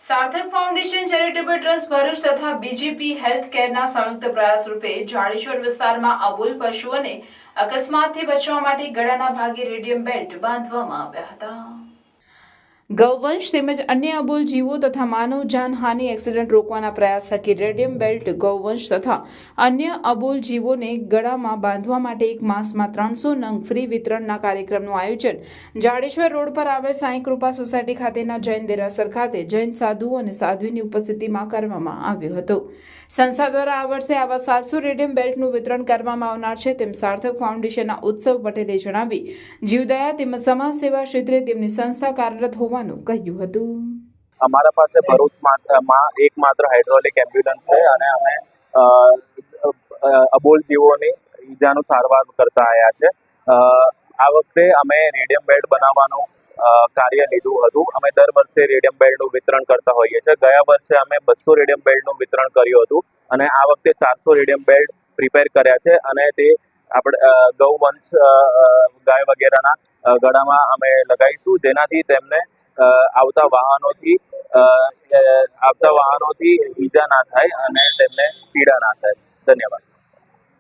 સાર્થક foundation charitable trust Bharuch તથા BGP health કેરના સંયુક્ત પ્રયાસ રૂપે જાડેશ્વર વિસ્તારમાં અબોલ પશુઓને અકસ્માતથી બચવા માટે ગળાના ભાગે રેડિયમ બેલ્ટ બાંધવામાં આવ્યા હતા. ગૌવંશ તેમજ અન્ય અબોલ જીવો તથા માનવ જાનહાનિ એક્સિડન્ટ રોકવાના પ્રયાસ થકી રેડિયમ બેલ્ટ ગૌવંશ તથા અન્ય અબોલ જીવોને ગળામાં બાંધવા માટે એક માસમાં 300 નંગ ફ્રી વિતરણના કાર્યક્રમનું આયોજન જાડેશ્વર રોડ પર આવેલ સાંઈ કૃપા સોસાયટી ખાતેના જૈન દેરાસર ખાતે જૈન સાધુઓ અને સાધ્વીની ઉપસ્થિતિમાં કરવામાં આવ્યું હતું. સંસ્થા દ્વારા આ વર્ષે આવા 700 રેડિયમ બેલ્ટનું વિતરણ કરવામાં આવનાર છે તેમ સાર્થક ફાઉન્ડેશનના ઉત્સવ પટેલે જણાવી જીવદયા તેમજ સમાજ સેવા ક્ષેત્રે તેમની સંસ્થા કાર્યરત હોવાનું કહ્યું હતું. અમારા પાસે ભરૂચમાં એકમાત્ર હાઇડ્રોલિક એમ્બ્યુલન્સ છે અને અમે અબોલ જીવોની ઈજાનું સારવાર કરતા આવ્યા છે. આ વખતે અમે રેડિયમ બેલ્ટ બનાવવાનું કાર્ય લીધું હતું. અમે દર વર્ષે રેડિયમ બેલ્ટનું વિતરણ કરતા હોઈએ છીએ. ગયા વર્ષે અમે 200 રેડિયમ બેલ્ટનું વિતરણ કર્યું હતું અને આ વખતે 400 રેડિયમ બેલ્ટ પ્રિપેર કર્યા છે અને તે આપણે ગૌવંશ ગાય વગેરેના ગળામાં અમે લગાવીશું, જેનાથી તેમને આવતા વાહનોથી ઈજા ના થાય અને તેમને પીડા ના થાય. ધન્યવાદ.